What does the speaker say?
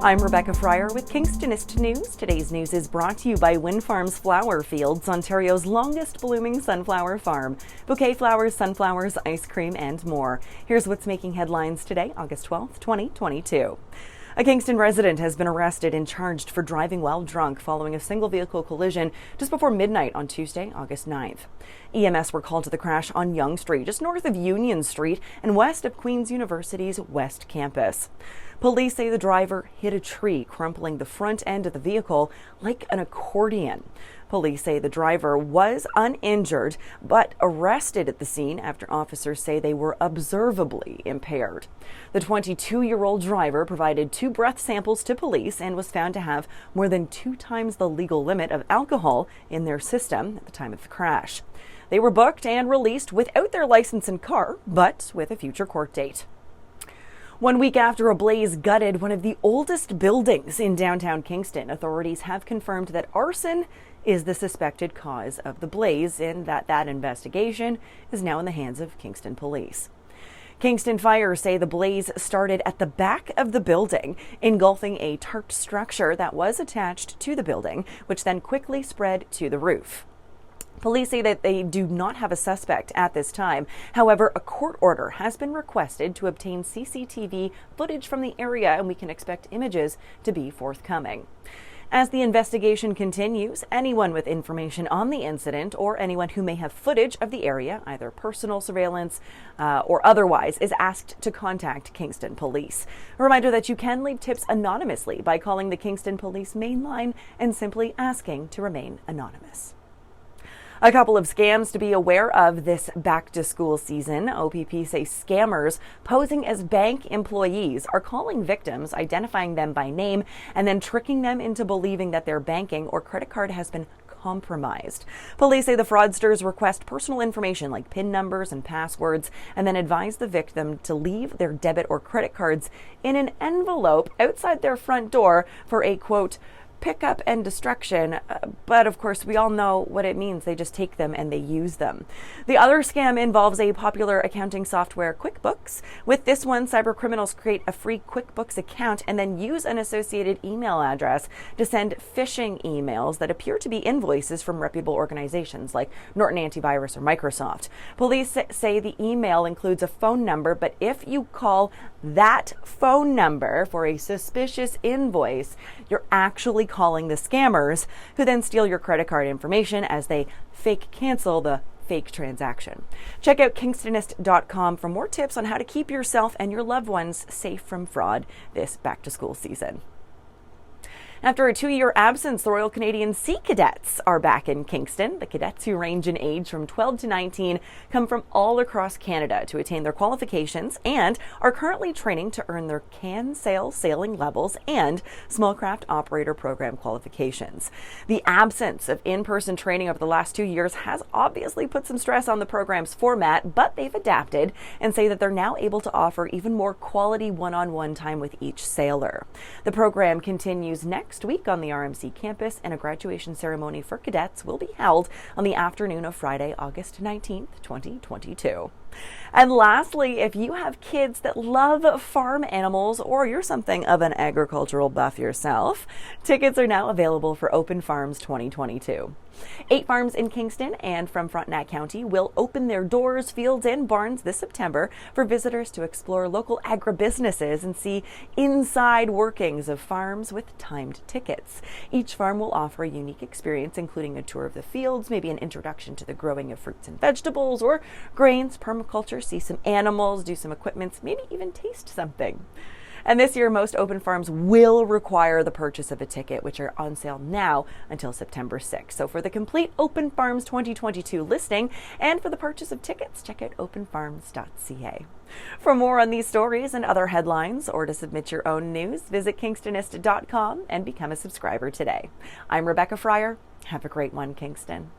I'm Rebecca Fryer with Kingstonist News. Today's news is brought to you by Wind Farms Flower Fields, Ontario's longest blooming sunflower farm. Bouquet flowers, sunflowers, ice cream, and more. Here's what's making headlines today, August 12th, 2022. A Kingston resident has been arrested and charged for driving while drunk following a single vehicle collision just before midnight on Tuesday, August 9th. EMS were called to the crash on Yonge Street, just north of Union Street and west of Queen's University's West Campus. Police say the driver hit a tree, crumpling the front end of the vehicle like an accordion. Police say the driver was uninjured, but arrested at the scene after officers say they were observably impaired. The 22-year-old driver provided 2 breath samples to police and was found to have more than 2 times the legal limit of alcohol in their system at the time of the crash. They were booked and released without their license and car, but with a future court date. 1 week after a blaze gutted one of the oldest buildings in downtown Kingston, authorities have confirmed that arson is the suspected cause of the blaze and that investigation is now in the hands of Kingston Police. Kingston Fire say the blaze started at the back of the building, engulfing a tarped structure that was attached to the building, which then quickly spread to the roof. Police say that they do not have a suspect at this time. However, a court order has been requested to obtain CCTV footage from the area, and we can expect images to be forthcoming. As the investigation continues, anyone with information on the incident or anyone who may have footage of the area, either personal surveillance or otherwise, is asked to contact Kingston Police. A reminder that you can leave tips anonymously by calling the Kingston Police main line and simply asking to remain anonymous. A couple of scams to be aware of this back-to-school season. OPP say scammers posing as bank employees are calling victims, identifying them by name, and then tricking them into believing that their banking or credit card has been compromised. Police say the fraudsters request personal information like PIN numbers and passwords and then advise the victim to leave their debit or credit cards in an envelope outside their front door for a, quote, pickup and destruction, but of course we all know what it means. They just take them and they use them. The other scam involves a popular accounting software, QuickBooks. With this one, cybercriminals create a free QuickBooks account and then use an associated email address to send phishing emails that appear to be invoices from reputable organizations like Norton Antivirus or Microsoft. Police say the email includes a phone number, but if you call that phone number for a suspicious invoice, you're actually calling the scammers, who then steal your credit card information as they fake cancel the fake transaction. Check out Kingstonist.com for more tips on how to keep yourself and your loved ones safe from fraud this back-to-school season. After a 2-year absence, the Royal Canadian Sea Cadets are back in Kingston. The cadets, who range in age from 12 to 19, come from all across Canada to attain their qualifications and are currently training to earn their can sail sailing levels and small craft operator program qualifications. The absence of in-person training over the last 2 years has obviously put some stress on the program's format, but they've adapted and say that they're now able to offer even more quality one-on-one time with each sailor. The program continues next week on the RMC campus, and a graduation ceremony for cadets will be held on the afternoon of Friday, August 19th, 2022. And lastly, if you have kids that love farm animals or you're something of an agricultural buff yourself, tickets are now available for Open Farms 2022. 8 farms in Kingston and from Frontenac County will open their doors, fields, and barns this September for visitors to explore local agribusinesses and see inside workings of farms with timed tickets. Each farm will offer a unique experience, including a tour of the fields, maybe an introduction to the growing of fruits and vegetables or grains, permaculture, see some animals, do some equipments, maybe even taste something. And this year, most open farms will require the purchase of a ticket, which are on sale now until September 6th. So for the complete Open Farms 2022 listing and for the purchase of tickets, check out openfarms.ca. For more on these stories and other headlines, or to submit your own news, visit Kingstonist.com and become a subscriber today. I'm Rebecca Fryer. Have a great one, Kingston.